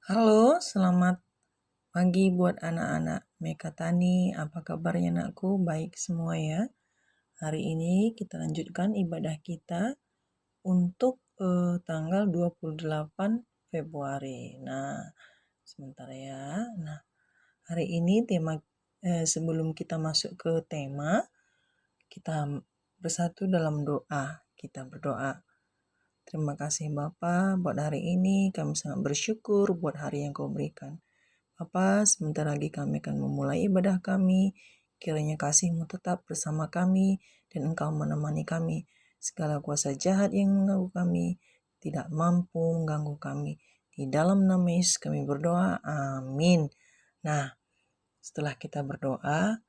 Halo, selamat pagi buat anak-anak Mekatani. Apa kabarnya anakku? Baik semua ya. Hari ini kita lanjutkan ibadah kita untuk tanggal 28 Februari. Nah, sebentar ya. Nah, hari ini sebelum kita masuk ke tema, kita bersatu dalam doa. Kita berdoa. Terima kasih Bapa buat hari ini. Kami sangat bersyukur buat hari yang Kau berikan. Bapa, sebentar lagi kami akan memulai ibadah kami. Kiranya kasih-Mu tetap bersama kami dan Engkau menemani kami. Segala kuasa jahat yang mengganggu kami tidak mampu mengganggu kami. Di dalam nama Yesus kami berdoa. Amin. Nah, setelah kita berdoa,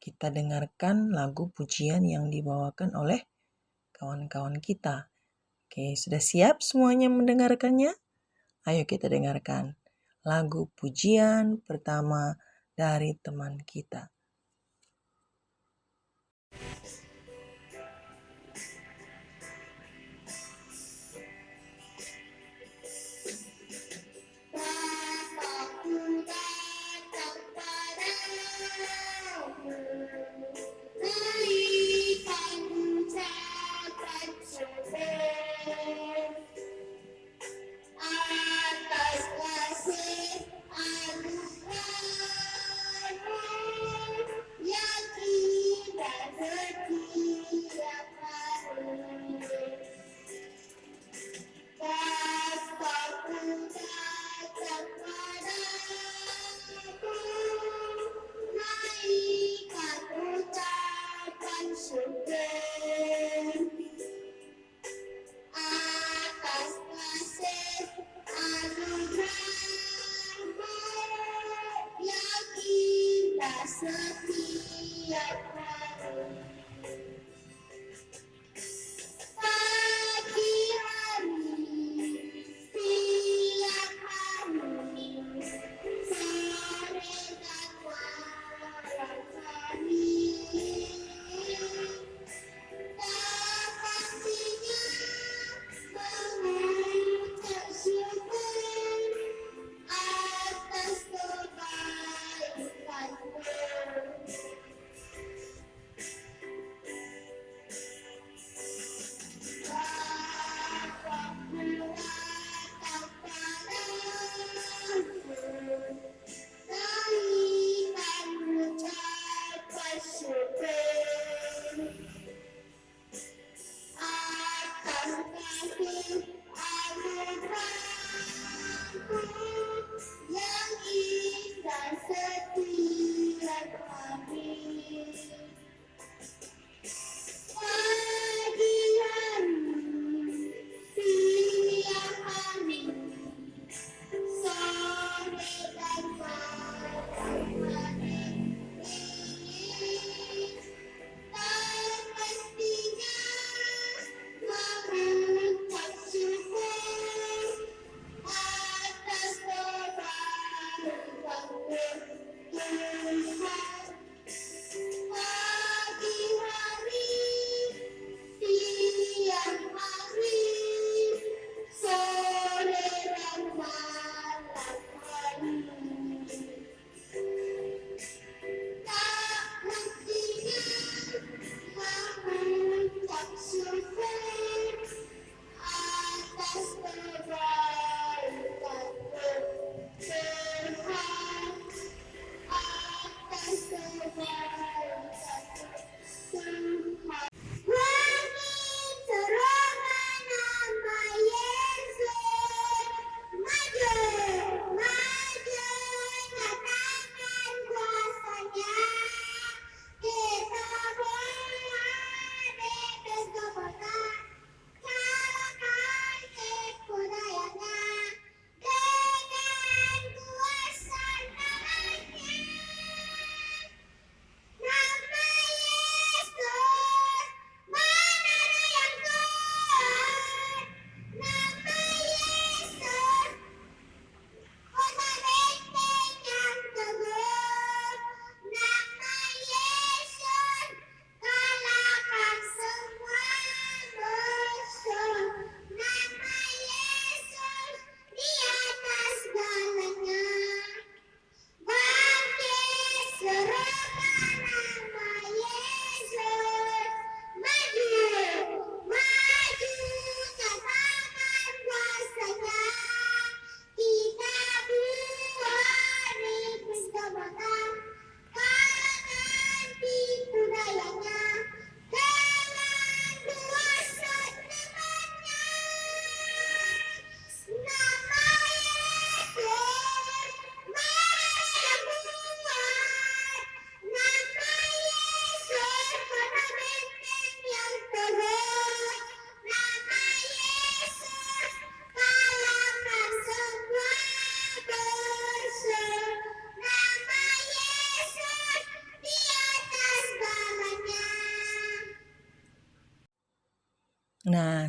kita dengarkan lagu pujian yang dibawakan oleh kawan-kawan kita. Oke, sudah siap semuanya mendengarkannya? Ayo kita dengarkan lagu pujian pertama dari teman kita.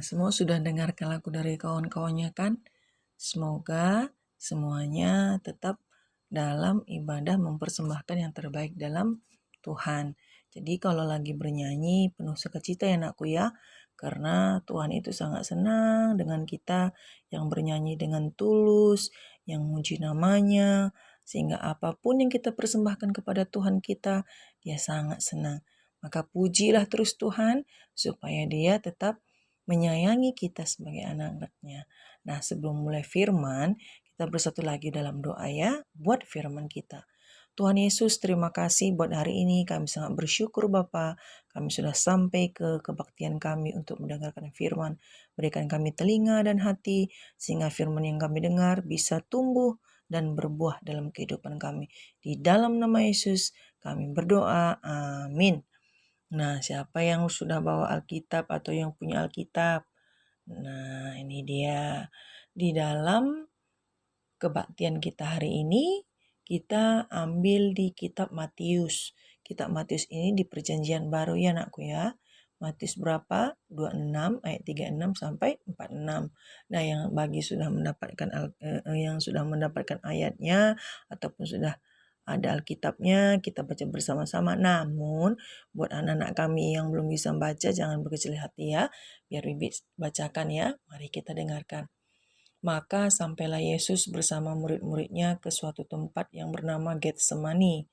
semua sudah dengarkan lagu dari kawan-kawannya kan? Semoga semuanya tetap dalam ibadah mempersembahkan yang terbaik dalam Tuhan. Jadi kalau lagi bernyanyi penuh sukacita ya anakku ya. Karena Tuhan itu sangat senang dengan kita yang bernyanyi dengan tulus, yang muji namanya, sehingga apapun yang kita persembahkan kepada Tuhan kita, dia sangat senang. Maka pujilah terus Tuhan supaya dia tetap menyayangi kita sebagai anak-anaknya. Nah, sebelum mulai firman, kita bersatu lagi dalam doa ya, buat firman kita. Tuhan Yesus, terima kasih buat hari ini. Kami sangat bersyukur Bapa. Kami sudah sampai ke kebaktian kami untuk mendengarkan firman. Berikan kami telinga dan hati, sehingga firman yang kami dengar bisa tumbuh dan berbuah dalam kehidupan kami. Di dalam nama Yesus, kami berdoa. Amin. Nah, siapa yang sudah bawa Alkitab atau yang punya Alkitab? Nah, ini dia. Di dalam kebaktian kita hari ini, kita ambil di kitab Matius. Kitab Matius ini di perjanjian baru ya anakku ya. Matius berapa? 26 ayat 36 sampai 46. Nah, yang bagi sudah mendapatkan yang sudah mendapatkan ayatnya ataupun sudah ada Alkitabnya, kita baca bersama-sama. Namun, buat anak-anak kami yang belum bisa baca, jangan berkecil hati ya. Biar Bibi bacakan ya. Mari kita dengarkan. Maka sampailah Yesus bersama murid-muridnya ke suatu tempat yang bernama Getsemani.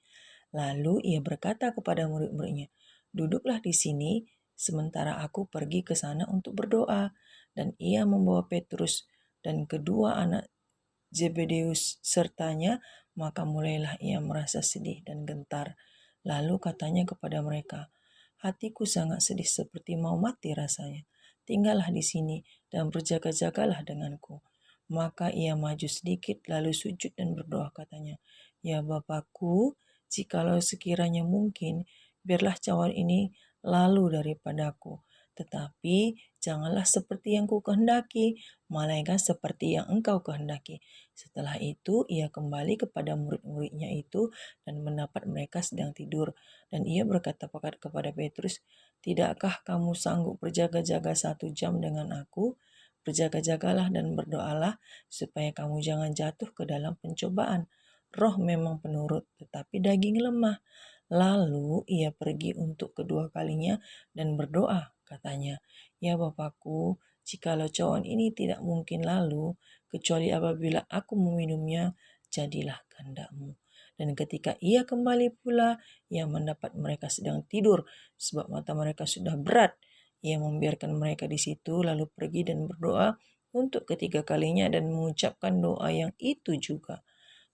Lalu ia berkata kepada murid-muridnya, "Duduklah di sini, sementara aku pergi ke sana untuk berdoa." Dan ia membawa Petrus dan kedua anak Zebedeus sertanya, maka mulailah ia merasa sedih dan gentar. Lalu katanya kepada mereka, "Hatiku sangat sedih seperti mau mati rasanya. Tinggallah di sini dan berjaga-jagalah denganku." Maka ia maju sedikit lalu sujud dan berdoa katanya, "Ya Bapakku, jikalau sekiranya mungkin, biarlah cawan ini lalu daripadaku. Tetapi janganlah seperti yang ku kehendaki, melainkan seperti yang engkau kehendaki." Setelah itu ia kembali kepada murid-muridnya itu dan mendapat mereka sedang tidur. Dan ia berkata kepada Petrus, "Tidakkah kamu sanggup berjaga-jaga 1 jam dengan aku? Berjaga-jagalah dan berdoalah supaya kamu jangan jatuh ke dalam pencobaan. Roh memang penurut, tetapi daging lemah." Lalu ia pergi untuk kedua kalinya dan berdoa, katanya, "Ya Bapakku, jikalau cawan ini tidak mungkin lalu, kecuali apabila aku meminumnya, jadilah kehendak-Mu." Dan ketika ia kembali pula, ia mendapat mereka sedang tidur, sebab mata mereka sudah berat. Ia membiarkan mereka di situ, lalu pergi dan berdoa untuk ketiga kalinya dan mengucapkan doa yang itu juga.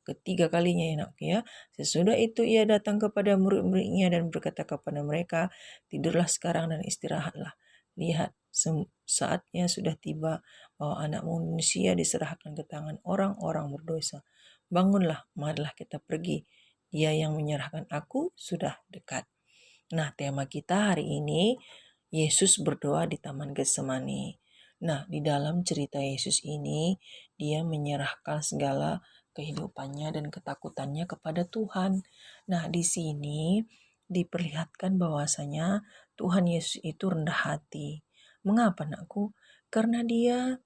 Ketiga kalinya ya nak ya. Sesudah itu ia datang kepada murid-muridnya dan berkata kepada mereka, "Tidurlah sekarang dan istirahatlah. Lihat, saatnya sudah tiba bahwa anak manusia diserahkan ke tangan orang-orang berdosa. Bangunlah, marilah kita pergi. Dia yang menyerahkan aku sudah dekat." Nah, tema kita hari ini, Yesus berdoa di Taman Getsemani. Nah, di dalam cerita Yesus ini, dia menyerahkan segala kehidupannya dan ketakutannya kepada Tuhan. Nah, di sini diperlihatkan bahwasanya Tuhan Yesus itu rendah hati. Mengapa, anakku? Karena dia,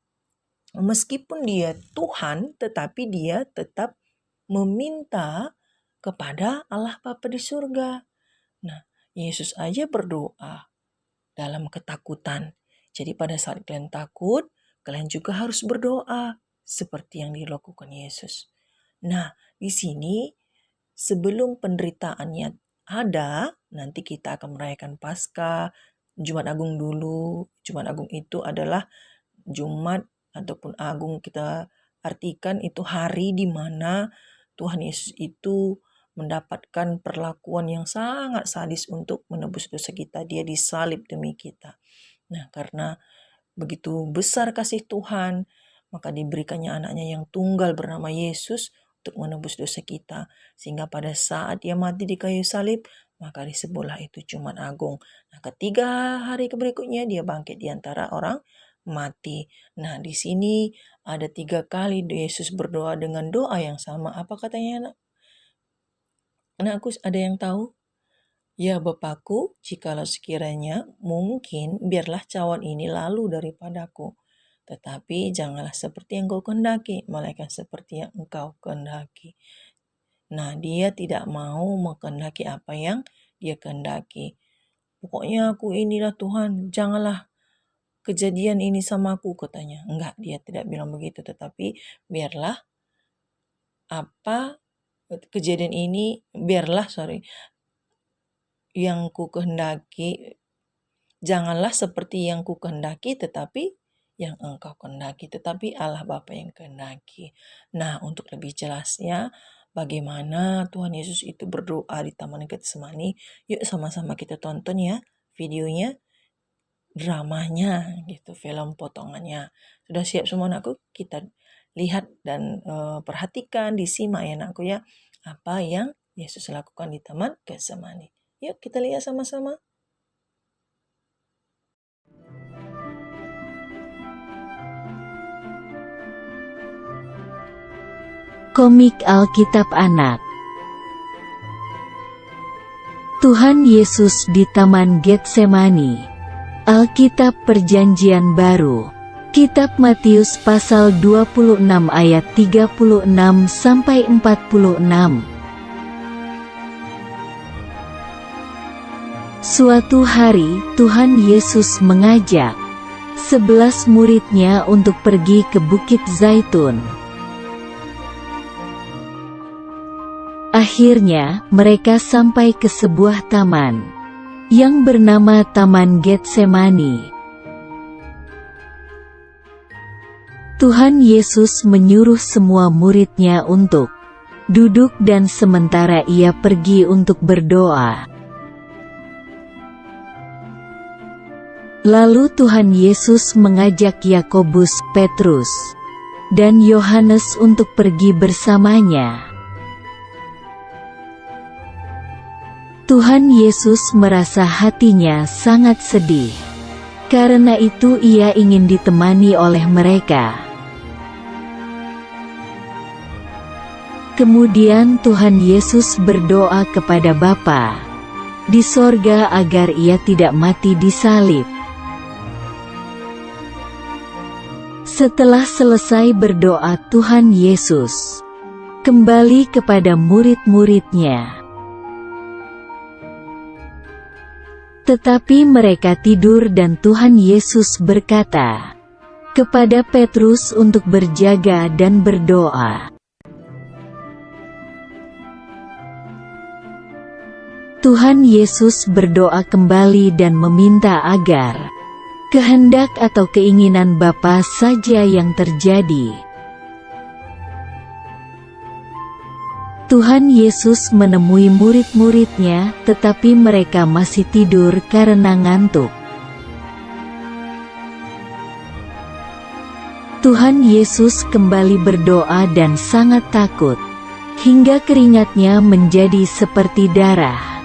meskipun dia Tuhan, tetapi dia tetap meminta kepada Allah Bapa di surga. Nah, Yesus aja berdoa dalam ketakutan. Jadi pada saat kalian takut, kalian juga harus berdoa seperti yang dilakukan Yesus. Nah, di sini sebelum penderitaannya ada, nanti kita akan merayakan Paskah, Jumat Agung dulu. Jumat Agung itu adalah Jumat ataupun Agung, kita artikan itu hari di mana Tuhan Yesus itu mendapatkan perlakuan yang sangat sadis untuk menebus dosa kita. Dia disalib demi kita. Nah, karena begitu besar kasih Tuhan, maka diberikannya anaknya yang tunggal bernama Yesus untuk menebus dosa kita. Sehingga pada saat dia mati di kayu salib, maka disebutlah itu Jumat Agung. Nah, ketiga hari berikutnya dia bangkit di antara orang mati. Nah, di sini ada 3 kali Yesus berdoa dengan doa yang sama. Apa katanya anak? Anakku ada yang tahu? Ya Bapakku, jikalau sekiranya mungkin biarlah cawan ini lalu daripadaku. Tetapi janganlah seperti yang kau kehendaki, melainkan seperti yang engkau kehendaki. Nah, dia tidak mau mengkehendaki apa yang dia kehendaki. Pokoknya aku inilah Tuhan, janganlah kejadian ini sama aku, katanya. Enggak, dia tidak bilang begitu, tetapi biarlah kejadian ini, yang ku kehendaki, janganlah seperti yang ku kehendaki, tetapi yang engkau kehendaki, tetapi Allah Bapa yang kehendaki. Nah, untuk lebih jelasnya, bagaimana Tuhan Yesus itu berdoa di Taman Getsemani, yuk sama-sama kita tonton ya videonya, dramanya gitu, film potongannya. Sudah siap semua anakku? Kita lihat dan perhatikan, disimak ya anakku ya, apa yang Yesus lakukan di Taman Getsemani. Yuk kita lihat sama-sama. Komik Alkitab Anak. Tuhan Yesus di Taman Getsemani. Alkitab Perjanjian Baru. Kitab Matius pasal 26 ayat 36 sampai 46. Suatu hari, Tuhan Yesus mengajak 11 muridnya untuk pergi ke Bukit Zaitun. Akhirnya, mereka sampai ke sebuah taman yang bernama Taman Getsemani. Tuhan Yesus menyuruh semua muridnya untuk duduk dan sementara ia pergi untuk berdoa. Lalu Tuhan Yesus mengajak Yakobus, Petrus, dan Yohanes untuk pergi bersamanya. Tuhan Yesus merasa hatinya sangat sedih. Karena itu ia ingin ditemani oleh mereka. Kemudian Tuhan Yesus berdoa kepada Bapa di sorga agar ia tidak mati disalib. Setelah selesai berdoa, Tuhan Yesus kembali kepada murid-muridnya. Tetapi mereka tidur dan Tuhan Yesus berkata kepada Petrus untuk berjaga dan berdoa. Tuhan Yesus berdoa kembali dan meminta agar kehendak atau keinginan Bapa saja yang terjadi. Tuhan Yesus menemui murid-muridnya, tetapi mereka masih tidur karena ngantuk. Tuhan Yesus kembali berdoa dan sangat takut, hingga keringatnya menjadi seperti darah.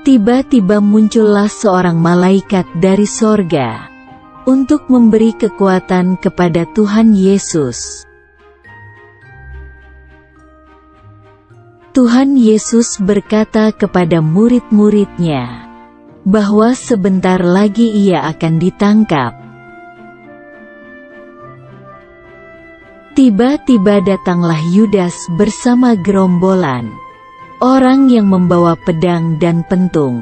Tiba-tiba muncullah seorang malaikat dari sorga untuk memberi kekuatan kepada Tuhan Yesus. Tuhan Yesus berkata kepada murid-muridnya bahwa sebentar lagi ia akan ditangkap. Tiba-tiba datanglah Yudas bersama gerombolan orang yang membawa pedang dan pentung.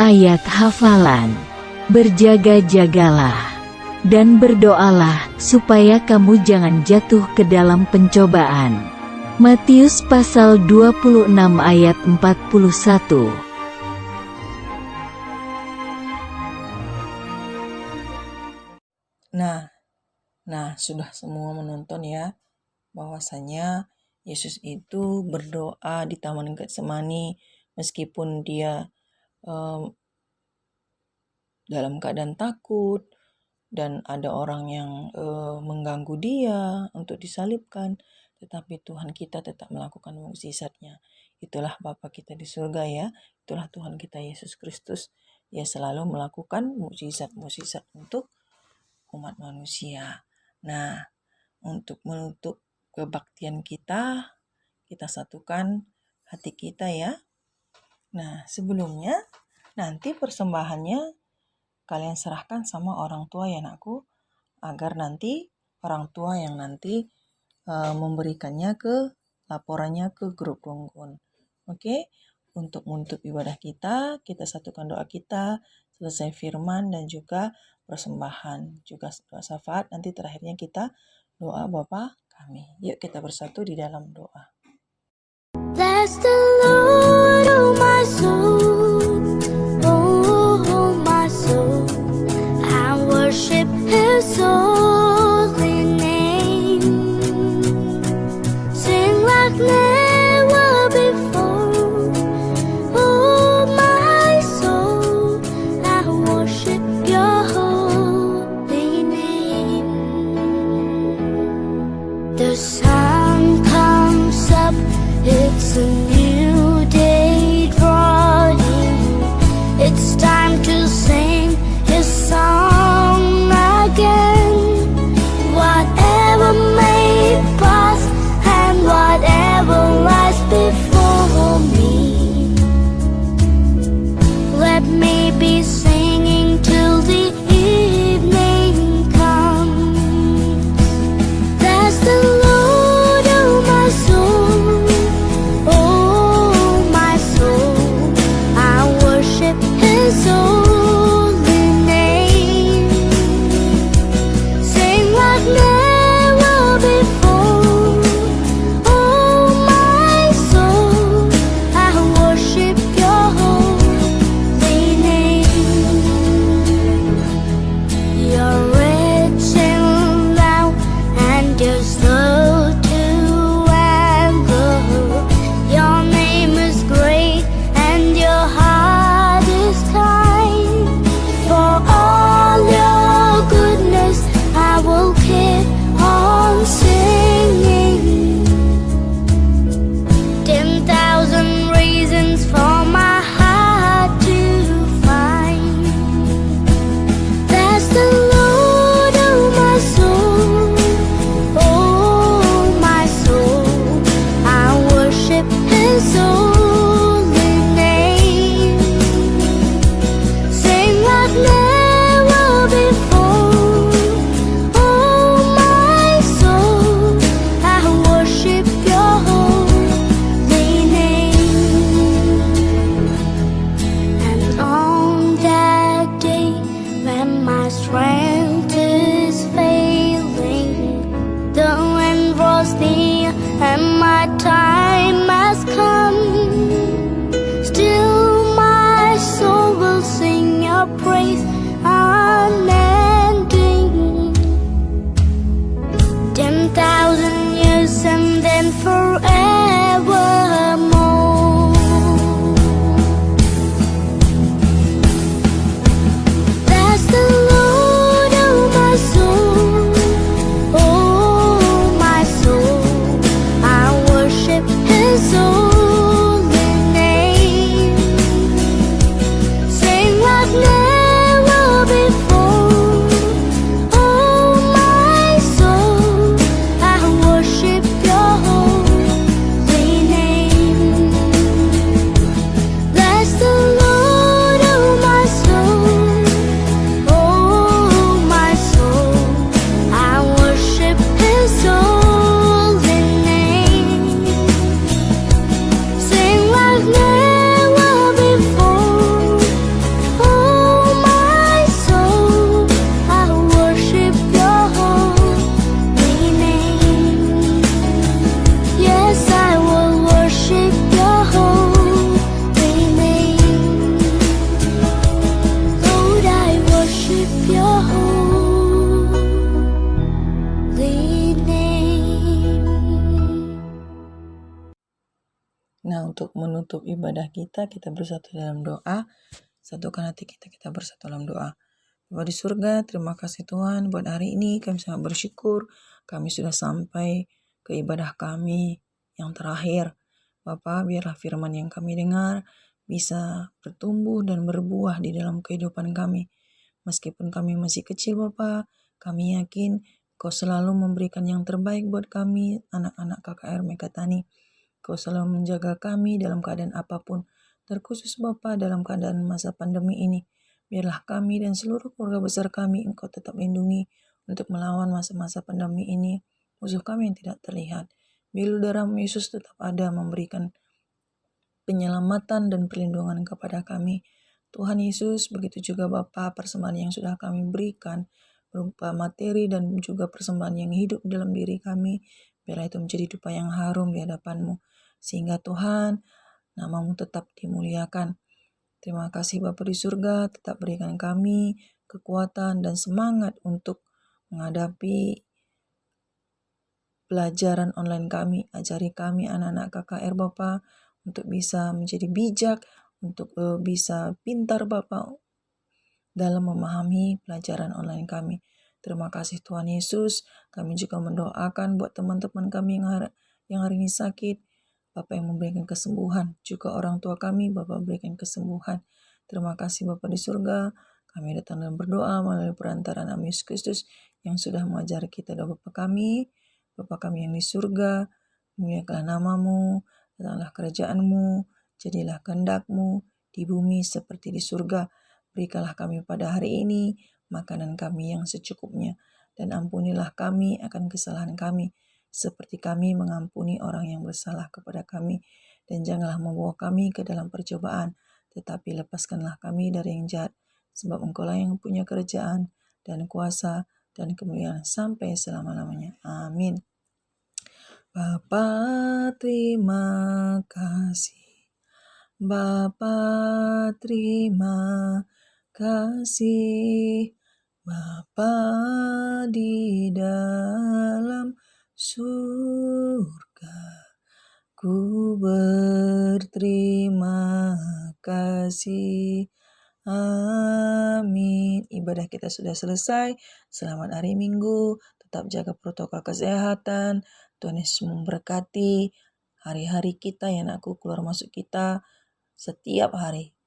Ayat hafalan. Berjaga-jagalah dan berdoalah supaya kamu jangan jatuh ke dalam pencobaan. Matius pasal 26 ayat 41. Nah, sudah semua menonton ya, bahwasanya Yesus itu berdoa di Taman Getsemani meskipun dia dalam keadaan takut dan ada orang yang mengganggu dia untuk disalibkan, tetapi Tuhan kita tetap melakukan mukjizatnya. Itulah Bapa kita di surga ya, itulah Tuhan kita Yesus Kristus. Dia selalu melakukan mukjizat-mukjizat untuk umat manusia. Nah, untuk menutup kebaktian kita satukan hati kita ya. Nah, sebelumnya nanti persembahannya kalian serahkan sama orang tua ya anakku, agar nanti orang tua yang nanti memberikannya laporannya ke grup rungkun. Oke, untuk menutup ibadah kita satukan doa kita, selesai firman dan juga persembahan, juga doa syafaat. Nanti terakhirnya kita doa Bapa kami. Yuk kita bersatu di dalam doa. Bless the Lord, oh my soul, oh my soul. I worship His holy name. Sing like never before, oh my soul. I worship Your holy name. The sun comes up, it's a new day drawing. It's time to sing His song again. Whatever may pass and whatever lies before me, let me be singing till the evening comes. Bless the Lord, oh my soul, oh my soul. I worship His holy name. Sing like never before, oh my soul. I worship Your holy name. You're rich in love and You're slow to anger. Your name is great and Your heart is kind. For all Your goodness, I will keep on singing. 10,000 reasons for my heart to find. Bless the Lord, oh my soul, oh my soul. I worship His holy name. Sing like never before, oh my soul. I worship Your holy name. And on that day when my strength is failing, the end draws near and my time has come, still my soul will sing Your praise unending. 10,000 years and then forevermore. Bless the Lord, oh my soul, oh my soul. I worship His holy name. Sing like never before, oh my soul. I worship Your holy name. Bless the Lord, oh my soul, oh my soul. I worship His holy name. Sing like never before, oh my soul. I worship Your holy name. Yes, I will worship Your holy name. Lord, I worship Your holy name. Nah, untuk menutup ibadah kita bersatu dalam doa. Satukan hati kita bersatu dalam doa. Bapa di surga, terima kasih Tuhan buat hari ini. Kami sangat bersyukur kami sudah sampai ke ibadah kami yang terakhir. Bapa, biarlah firman yang kami dengar bisa bertumbuh dan berbuah di dalam kehidupan kami. Meskipun kami masih kecil Bapa, kami yakin Kau selalu memberikan yang terbaik buat kami, anak-anak KKR Mekatani. Kau selalu menjaga kami dalam keadaan apapun, terkhusus Bapa dalam keadaan masa pandemi ini. Biarlah kami dan seluruh keluarga besar kami Engkau tetap lindungi untuk melawan masa-masa pandemi ini, musuh kami yang tidak terlihat. Biar darah Yesus tetap ada memberikan penyelamatan dan perlindungan kepada kami. Tuhan Yesus, begitu juga Bapa, persembahan yang sudah kami berikan berupa materi dan juga persembahan yang hidup dalam diri kami, biarlah itu menjadi dupa yang harum di hadapan-Mu. Sehingga Tuhan, nama-Mu tetap dimuliakan. Terima kasih Bapa di surga, tetap berikan kami kekuatan dan semangat untuk menghadapi pelajaran online kami. Ajari kami anak-anak KKR Bapa untuk bisa menjadi bijak, untuk bisa pintar Bapa dalam memahami pelajaran online kami. Terima kasih Tuhan Yesus. Kami juga mendoakan buat teman-teman kami yang hari ini sakit. Bapak yang memberikan kesembuhan. Juga orang tua kami, Bapak berikan kesembuhan. Terima kasih Bapak di surga. Kami datang dan berdoa melalui perantaraan Yesus Kristus yang sudah mengajar kita doa Bapa kami. Bapa kami yang di surga, muliakanlah nama-Mu, datanglah kerajaan-Mu, jadilah kehendak-Mu di bumi seperti di surga. Berikanlah kami pada hari ini makanan kami yang secukupnya, dan ampunilah kami akan kesalahan kami, seperti kami mengampuni orang yang bersalah kepada kami. Dan janganlah membawa kami ke dalam percobaan, tetapi lepaskanlah kami dari yang jahat, sebab Engkaulah yang punya kerajaan dan kuasa dan kemuliaan sampai selama-lamanya. Amin. Bapa, terima kasih. Bapa, terima kasih. Bapa di dalam surga, ku berterima kasih. Amin. Ibadah kita sudah selesai. Selamat hari Minggu. Tetap jaga protokol kesehatan. Tuhan Yesus memberkati hari-hari kita, ya anakku, keluar masuk kita setiap hari.